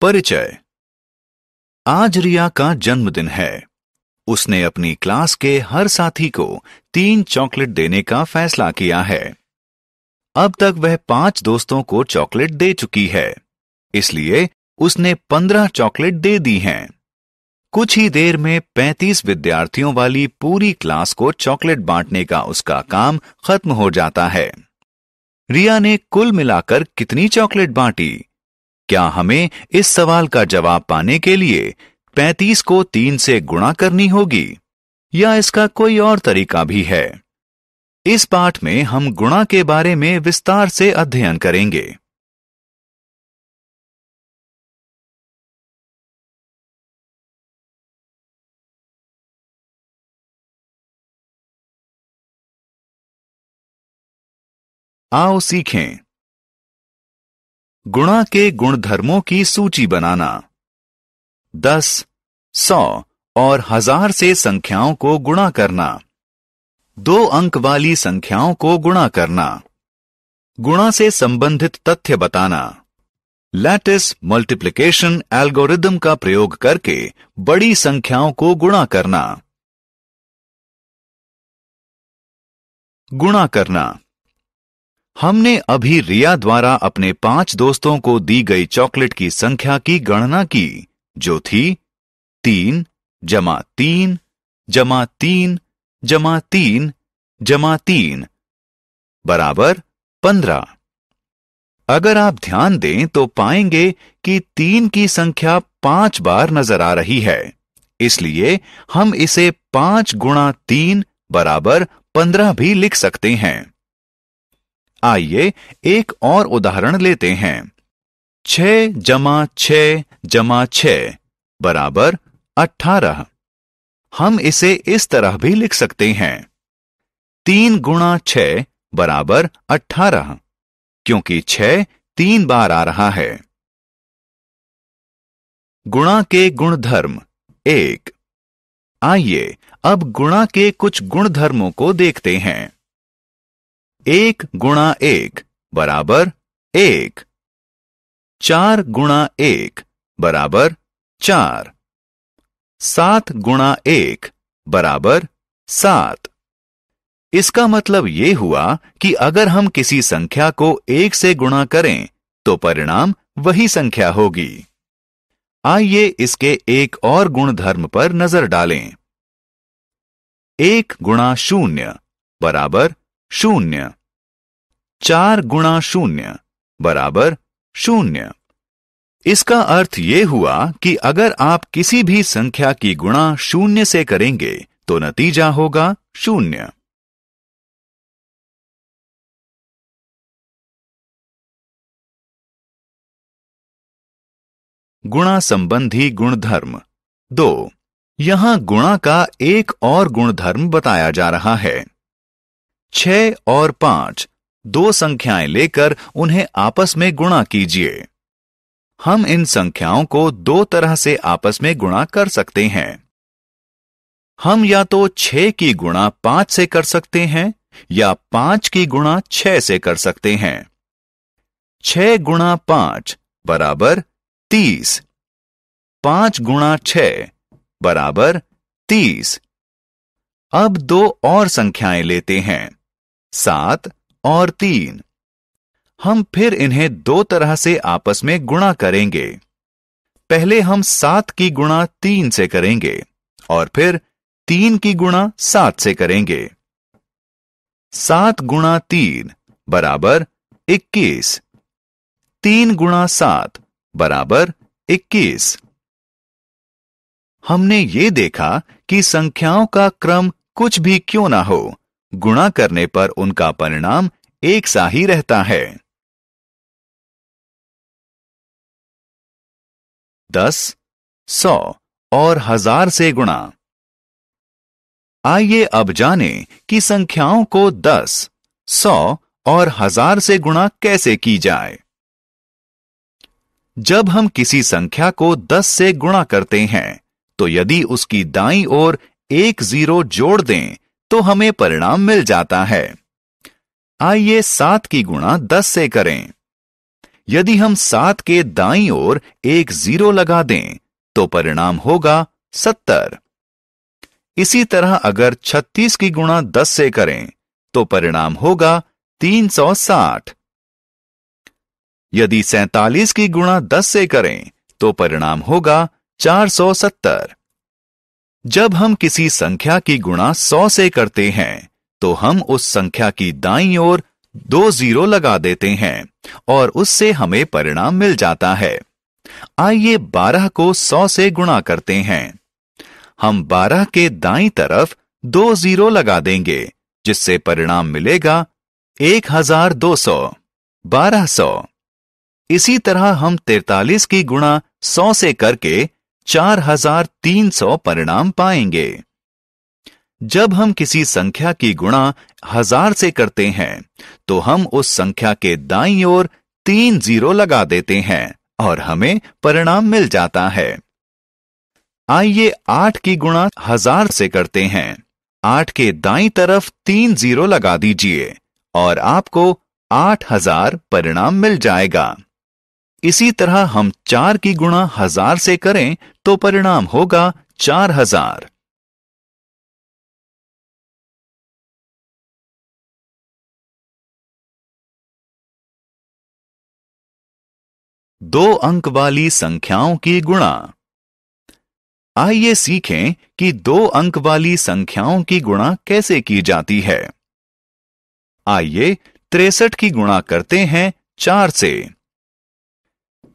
परिचय। आज रिया का जन्मदिन है। उसने अपनी क्लास के हर साथी को 3 चॉकलेट देने का फैसला किया है। अब तक वह 5 दोस्तों को चॉकलेट दे चुकी है, इसलिए उसने 15 चॉकलेट दे दी हैं। कुछ ही देर में 35 विद्यार्थियों वाली पूरी क्लास को चॉकलेट बांटने का उसका काम खत्म हो जाता है। रिया ने कुल मिलाकर कितनी चॉकलेट बांटी? क्या हमें इस सवाल का जवाब पाने के लिए 35 को 3 से गुणा करनी होगी, या इसका कोई और तरीका भी है? इस पाठ में हम गुणा के बारे में विस्तार से अध्ययन करेंगे। आओ सीखें। गुणा के गुणधर्मों की सूची बनाना। 10, 100 और 1000 से संख्याओं को गुणा करना। 2 अंक वाली संख्याओं को गुणा करना। गुणा से संबंधित तथ्य बताना। लैटिस मल्टीप्लिकेशन एल्गोरिदम का प्रयोग करके बड़ी संख्याओं को गुणा करना। गुणा करना। हमने अभी रिया द्वारा अपने 5 दोस्तों को दी गई चॉकलेट की संख्या की गणना की, जो थी 3 जमा 3 जमा 3 जमा 3 जमा 3 बराबर 15। अगर आप ध्यान दें तो पाएंगे कि 3 की संख्या 5 बार नजर आ रही है, इसलिए हम इसे 5 गुणा 3 बराबर 15 भी लिख सकते हैं। आइए एक और उदाहरण लेते हैं। 6 जमा 6 जमा 6 बराबर 18। हम इसे इस तरह भी लिख सकते हैं। 3 गुणा 6 बराबर 18, क्योंकि 6 3 बार आ रहा है। गुणा के गुणधर्म 1। आइए अब गुणा के कुछ गुणधर्मों को देखते हैं। 1 गुणा 1 बराबर 1। 4 गुणा 1 बराबर 4। 7 गुणा 1 बराबर 7। इसका मतलब ये हुआ कि अगर हम किसी संख्या को 1 से गुणा करें तो परिणाम वही संख्या होगी। आइए इसके एक और गुणधर्म पर नजर डालें। 1 गुणा 0 बराबर 0। 4 गुणा 0 बराबर 0। इसका अर्थ ये हुआ कि अगर आप किसी भी संख्या की गुणा 0 से करेंगे तो नतीजा होगा 0। गुणा संबंधी गुणधर्म 2। यहां गुणा का एक और गुणधर्म बताया जा रहा है। 6 और 5 2 संख्याएं लेकर उन्हें आपस में गुणा कीजिए। हम इन संख्याओं को 2 तरह से आपस में गुणा कर सकते हैं। हम या तो 6 की गुणा 5 से कर सकते हैं या 5 की गुणा 6 से कर सकते हैं। 6 गुणा 5 बराबर 30। 5 गुणा 6 बराबर 30। अब 2 और संख्याएं लेते हैं, 7 और 3। हम फिर इन्हें 2 तरह से आपस में गुणा करेंगे। पहले हम 7 की गुणा 3 से करेंगे और फिर 3 की गुणा 7 से करेंगे। 7 गुणा 3 बराबर 21। 3 गुणा 7 बराबर 21। हमने ये देखा कि संख्याओं का क्रम कुछ भी क्यों ना हो, गुणा करने पर उनका परिणाम एक सा ही रहता है। 10, 100 और 1000 से गुणा। आइए अब जानें कि संख्याओं को 10, 100 और 1000 से गुणा कैसे की जाए। जब हम किसी संख्या को 10 से गुणा करते हैं तो यदि उसकी दाईं ओर एक 0 जोड़ दें तो हमें परिणाम मिल जाता है। आइए 7 की गुणा 10 से करें। यदि हम 7 के दाईं ओर एक 0 लगा दें तो परिणाम होगा 70। इसी तरह अगर 36 की गुणा 10 से करें तो परिणाम होगा 360। यदि 47 की गुणा 10 से करें तो परिणाम होगा 470। जब हम किसी संख्या की गुणा 100 से करते हैं तो हम उस संख्या की दाईं ओर 2 0 लगा देते हैं और उससे हमें परिणाम मिल जाता है। आइए 12 को 100 से गुणा करते हैं। हम 12 के दाईं तरफ 2 0 लगा देंगे जिससे परिणाम मिलेगा 1200, 1200। इसी तरह हम 43 की गुणा 100 से करके 4300 परिणाम पाएंगे। जब हम किसी संख्या की गुणा 1000 से करते हैं तो हम उस संख्या के दाईं ओर 3 0 लगा देते हैं और हमें परिणाम मिल जाता है। आइए 8 की गुणा 1000 से करते हैं। 8 के दाईं तरफ 3 0 लगा दीजिए और आपको 8000 परिणाम मिल जाएगा। इसी तरह हम 4 की गुणा 1000 से करें तो परिणाम होगा 4000। दो अंक वाली संख्याओं की गुणा। आइए सीखें कि 2 अंक वाली संख्याओं की गुणा कैसे की जाती है। आइए 63 की गुणा करते हैं 4 से।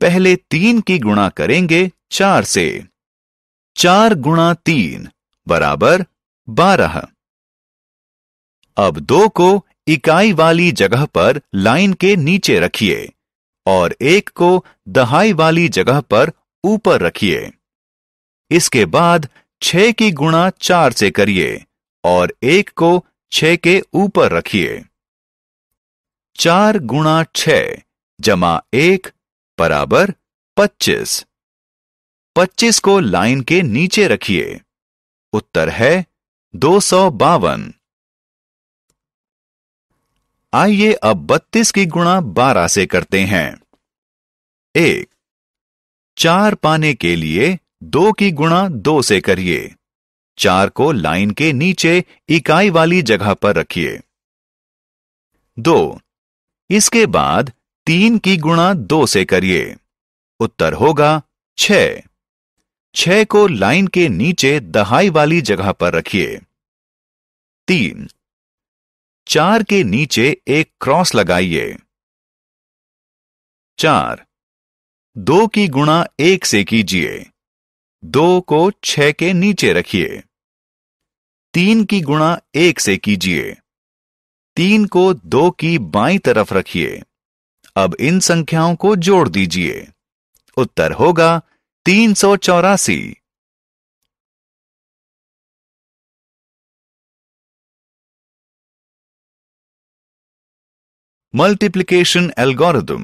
पहले 3 की गुणा करेंगे 4 से। 4 गुणा 3 बराबर 12। अब 2 को इकाई वाली जगह पर लाइन के नीचे रखिए और 1 को दहाई वाली जगह पर ऊपर रखिए। इसके बाद 6 की गुणा 4 से करिए और 1 को 6 के ऊपर रखिए। 4 गुणा 6 जमा 1 बराबर 25। 25 को लाइन के नीचे रखिए। उत्तर है 252। आइए अब 32 की गुणा 12 से करते हैं। 1 4 पाने के लिए 2 की गुणा 2 से करिए। 4 को लाइन के नीचे इकाई वाली जगह पर रखिए। 2 इसके बाद 3 की गुणा 2 से करिए। उत्तर होगा 6। 6 को लाइन के नीचे दहाई वाली जगह पर रखिए। 3 4 के नीचे एक क्रॉस लगाइए। 4 2 की गुणा 1 से कीजिए। 2 को 6 के नीचे रखिए। 3 की गुणा 1 से कीजिए। 3 को 2 की बाईं तरफ रखिए। अब इन संख्याओं को जोड़ दीजिए। उत्तर होगा 384। Multiplication algorithm.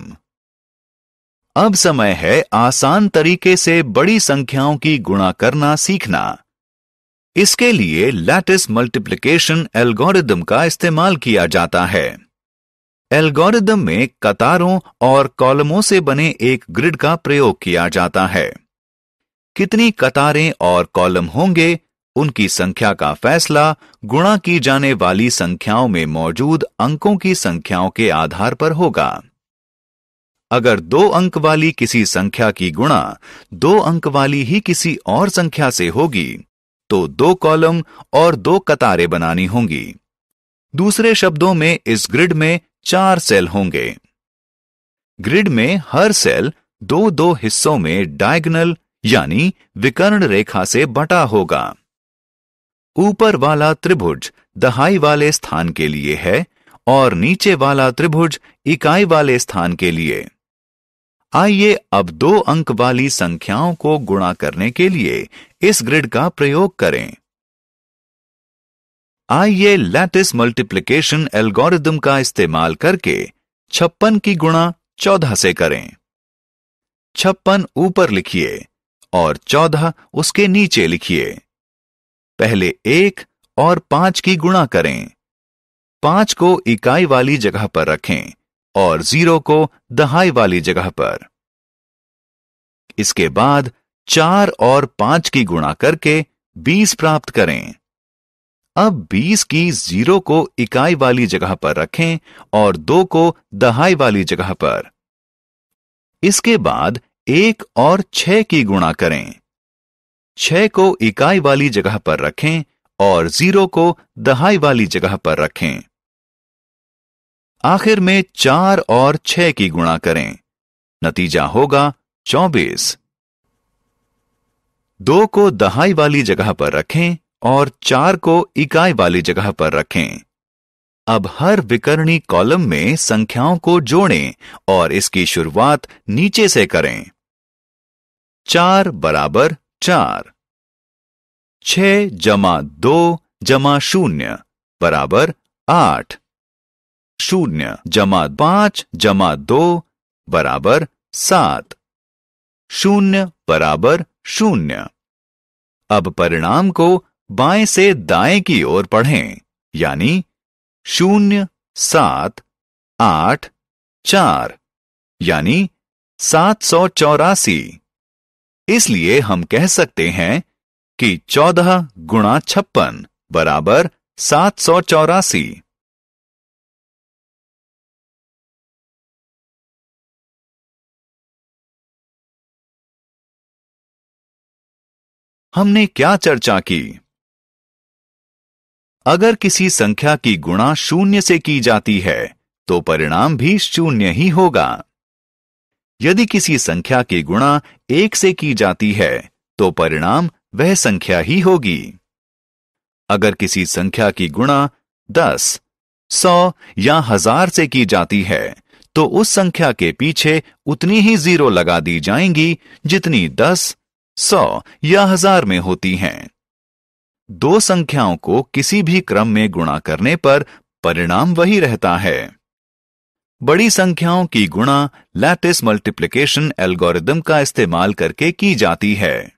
अब समय है आसान तरीके से बड़ी संख्याओं की गुणा करना सीखना। इसके लिए लैटिस मल्टीप्लिकेशन एल्गोरिथम का इस्तेमाल किया जाता है। एल्गोरिथम में कतारों और कॉलमों से बने एक ग्रिड का प्रयोग किया जाता है। कितनी कतारें और कॉलम होंगे उनकी संख्या का फैसला गुणा की जाने वाली संख्याओं में मौजूद अंकों की संख्याओं के आधार पर होगा। अगर 2 अंक वाली किसी संख्या की गुणा 2 अंक वाली ही किसी और संख्या से होगी तो 2 कॉलम और 2 कतारें बनानी होंगी। दूसरे शब्दों में इस ग्रिड में 4 सेल होंगे। ग्रिड में हर सेल 2-2 हिस्सों में डायगोनल यानी विकर्ण रेखा से बटा होगा। ऊपर वाला त्रिभुज दहाई वाले स्थान के लिए है और नीचे वाला त्रिभुज इकाई वाले स्थान के लिए। आइए अब 2 अंक वाली संख्याओं को गुणा करने के लिए इस ग्रिड का प्रयोग करें। आइए लैटिस मल्टीप्लिकेशन एल्गोरिथम का इस्तेमाल करके 56 की गुणा 14 से करें। 56 ऊपर लिखिए और 14 उसके नीचे लिखिए। पहले 1 और 5 की गुणा करें। 5 को इकाई वाली जगह पर रखें और 0 को दहाई वाली जगह पर। इसके बाद 4 और 5 की गुणा करके 20 प्राप्त करें। अब 20 की 0 को इकाई वाली जगह पर रखें और 2 को दहाई वाली जगह पर। इसके बाद 1 और 6 की गुणा करें। 6 को इकाई वाली जगह पर रखें और 0 को दहाई वाली जगह पर रखें। आखिर में 4 और 6 की गुणा करें। नतीजा होगा 24। 2 को दहाई वाली जगह पर रखें और 4 को इकाई वाली जगह पर रखें। अब हर विकर्णी कॉलम में संख्याओं को जोड़ें और इसकी शुरुआत नीचे से करें। 4 बराबर 4, 6 जमा 2 जमा 0 बराबर 8, 0 जमा 5 जमा 2 बराबर 7, 0 बराबर 0। अब परिणाम को बाएं से दाएं की ओर पढ़ें, यानी 0 7 8 4, यानी 784। इसलिए हम कह सकते हैं कि 14 गुणा 56 बराबर 784। हमने क्या चर्चा की? अगर किसी संख्या की गुणा 0 से की जाती है तो परिणाम भी 0 ही होगा। यदि किसी संख्या की गुणा 1 से की जाती है तो परिणाम वह संख्या ही होगी। अगर किसी संख्या की गुणा 10, 100 या 1000 से की जाती है तो उस संख्या के पीछे उतनी ही 0 लगा दी जाएंगी जितनी 10, 100 या 1000 में होती हैं। दो संख्याओं को किसी भी क्रम में गुणा करने पर परिणाम वही रहता है। बड़ी संख्याओं की गुणा लैटिस मल्टीप्लिकेशन एल्गोरिदम का इस्तेमाल करके की जाती है।